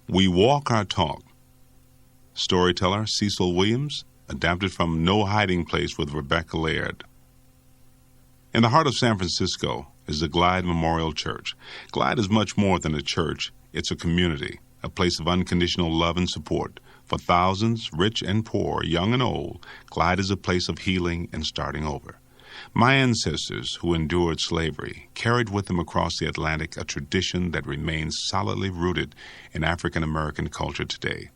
We walk our talk. Storyteller Cecil Williams, adapted from No Hiding Place with Rebecca Laird. In the heart of San Francisco is the Glide Memorial Church. Glide is much more than a church. It's a community, a place of unconditional love and support. For thousands, rich and poor, young and old, Glide is a place of healing and starting over. My ancestors, who endured slavery, carried with them across the Atlantic a tradition that remains solidly rooted in African American culture today.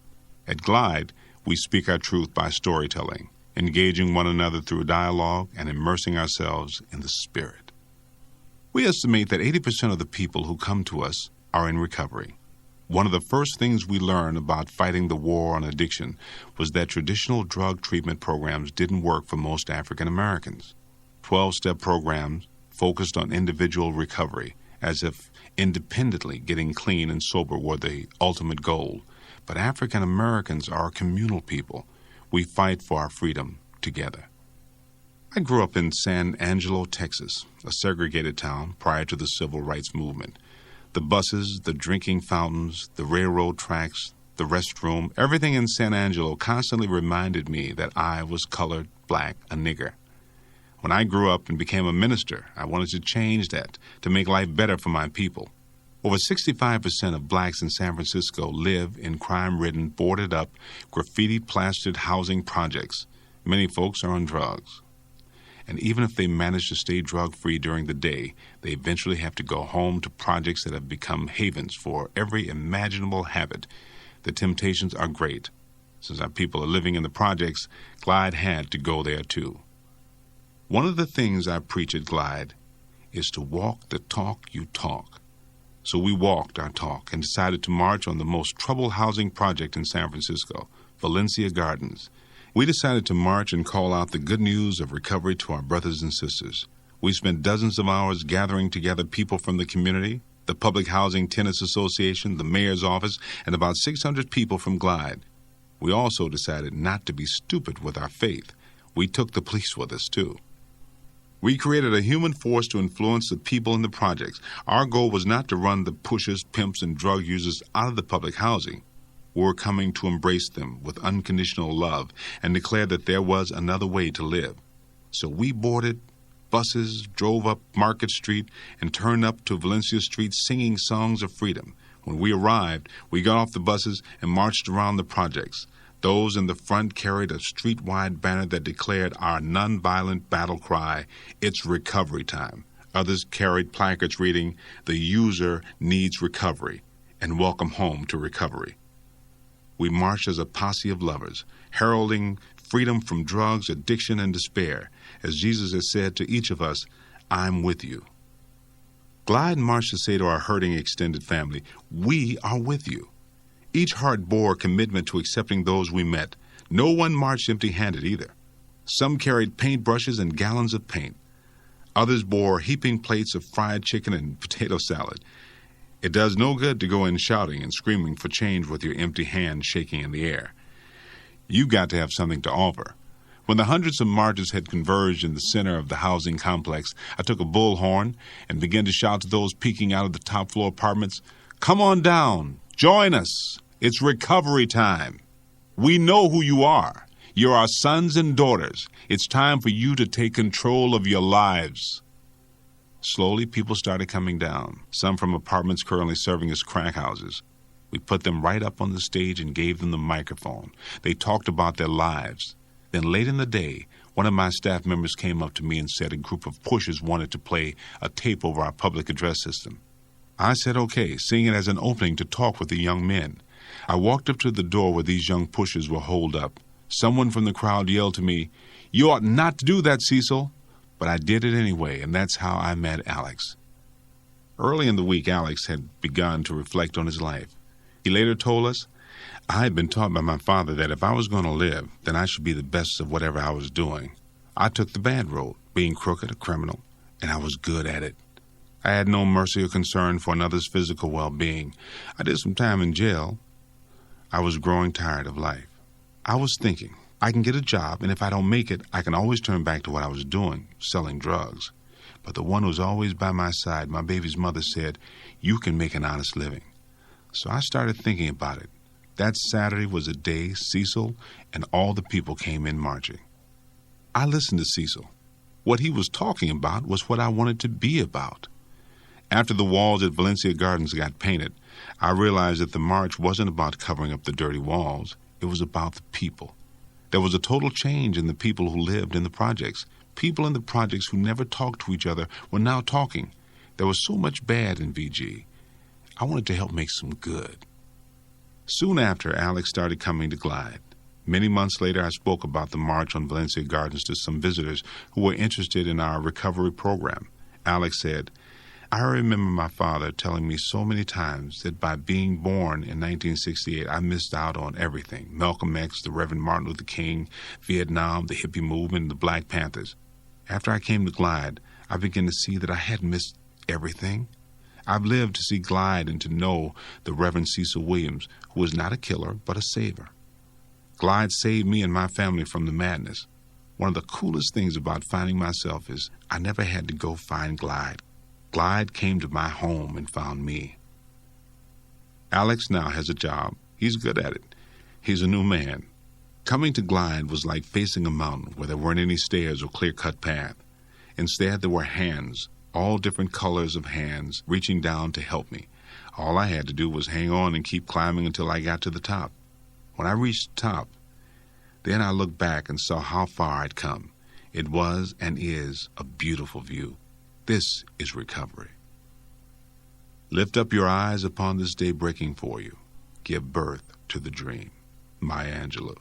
At Glide, we speak our truth by storytelling, engaging one another through dialogue and immersing ourselves in the spirit. We estimate that 80% of the people who come to us are in recovery. One of the first things we learned about fighting the war on addiction was that traditional drug treatment programs didn't work for most African Americans. 12-step programs focused on individual recovery, as if independently getting clean and sober were the ultimate goal. But African Americans are a communal people. We fight for our freedom together. I grew up in San Angelo, Texas, a segregated town prior to the Civil Rights Movement. The buses, the drinking fountains, the railroad tracks, the restroom, everything in San Angelo constantly reminded me that I was colored, black, a nigger. When I grew up and became a minister, I wanted to change that, to make life better for my people. Over 65% of blacks in San Francisco live in crime-ridden, boarded-up, graffiti-plastered housing projects. Many folks are on drugs. And even if they manage to stay drug-free during the day, they eventually have to go home to projects that have become havens for every imaginable habit. The temptations are great. Since our people are living in the projects, Glide had to go there too. One of the things I preach at Glide is to walk the talk you talk. So we walked our talk and decided to march on the most troubled housing project in San Francisco, Valencia Gardens. We decided to march and call out the good news of recovery to our brothers and sisters. We spent dozens of hours gathering together people from the community, the Public Housing Tenants Association, the mayor's office, and about 600 people from Glide. We also decided not to be stupid with our faith. We took the police with us, too. We created a human force to influence the people in the projects. Our goal was not to run the pushers, pimps, and drug users out of the public housing. We were coming to embrace them with unconditional love and declare that there was another way to live. So we boarded buses, drove up Market Street, and turned up to Valencia Street singing songs of freedom. When we arrived, we got off the buses and marched around the projects. Those in the front carried a street-wide banner that declared our nonviolent battle cry, "It's recovery time." Others carried placards reading, "The user needs recovery," and "Welcome home to recovery." We marched as a posse of lovers, heralding freedom from drugs, addiction, and despair. As Jesus has said to each of us, "I'm with you." Glide marched to say to our hurting extended family, "We are with you." Each heart bore a commitment to accepting those we met. No one marched empty-handed either. Some carried paintbrushes and gallons of paint. Others bore heaping plates of fried chicken and potato salad. It does no good to go in shouting and screaming for change with your empty hand shaking in the air. You've got to have something to offer. When the hundreds of marchers had converged in the center of the housing complex, I took a bullhorn and began to shout to those peeking out of the top-floor apartments, "Come on down! Join us! It's recovery time! We know who you are. You're our sons and daughters. It's time for you to take control of your lives." Slowly, people started coming down, some from apartments currently serving as crack houses. We put them right up on the stage and gave them the microphone. They talked about their lives. Then late in the day, one of my staff members came up to me and said a group of pushers wanted to play a tape over our public address system. I said okay, seeing it as an opening to talk with the young men. I walked up to the door where these young pushers were holed up. Someone from the crowd yelled to me, "You ought not to do that, Cecil." But I did it anyway, and that's how I met Alex. Early in the week, Alex had begun to reflect on his life. He later told us, "I had been taught by my father that if I was going to live, then I should be the best of whatever I was doing. I took the bad road, being crooked, a criminal, and I was good at it. I had no mercy or concern for another's physical well-being. I did some time in jail. I was growing tired of life. I was thinking, I can get a job, and if I don't make it, I can always turn back to what I was doing, selling drugs. But the one who's always by my side, my baby's mother, said, 'You can make an honest living.' So I started thinking about it. That Saturday was the day Cecil and all the people came in marching. I listened to Cecil. What he was talking about was what I wanted to be about. After the walls at Valencia Gardens got painted, I realized that the march wasn't about covering up the dirty walls. It was about the people. There was a total change in the people who lived in the projects. People in the projects who never talked to each other were now talking. There was so much bad in VG. I wanted to help make some good. Soon after, Alex started coming to Glide. Many months later, I spoke about the march on Valencia Gardens to some visitors who were interested in our recovery program. Alex said, "I remember my father telling me so many times that by being born in 1968, I missed out on everything. Malcolm X, the Reverend Martin Luther King, Vietnam, the hippie movement, and the Black Panthers. After I came to Glide, I began to see that I hadn't missed everything. I've lived to see Glide and to know the Reverend Cecil Williams, who was not a killer, but a saver. Glide saved me and my family from the madness. One of the coolest things about finding myself is I never had to go find Glide. Glide came to my home and found me." Alex now has a job. He's good at it. He's a new man. Coming to Glide was like facing a mountain where there weren't any stairs or clear-cut path. Instead, there were hands, all different colors of hands, reaching down to help me. All I had to do was hang on and keep climbing until I got to the top. When I reached the top, then I looked back and saw how far I'd come. It was and is a beautiful view. This is recovery. Lift up your eyes upon this day breaking for you. Give birth to the dream. Maya Angelou.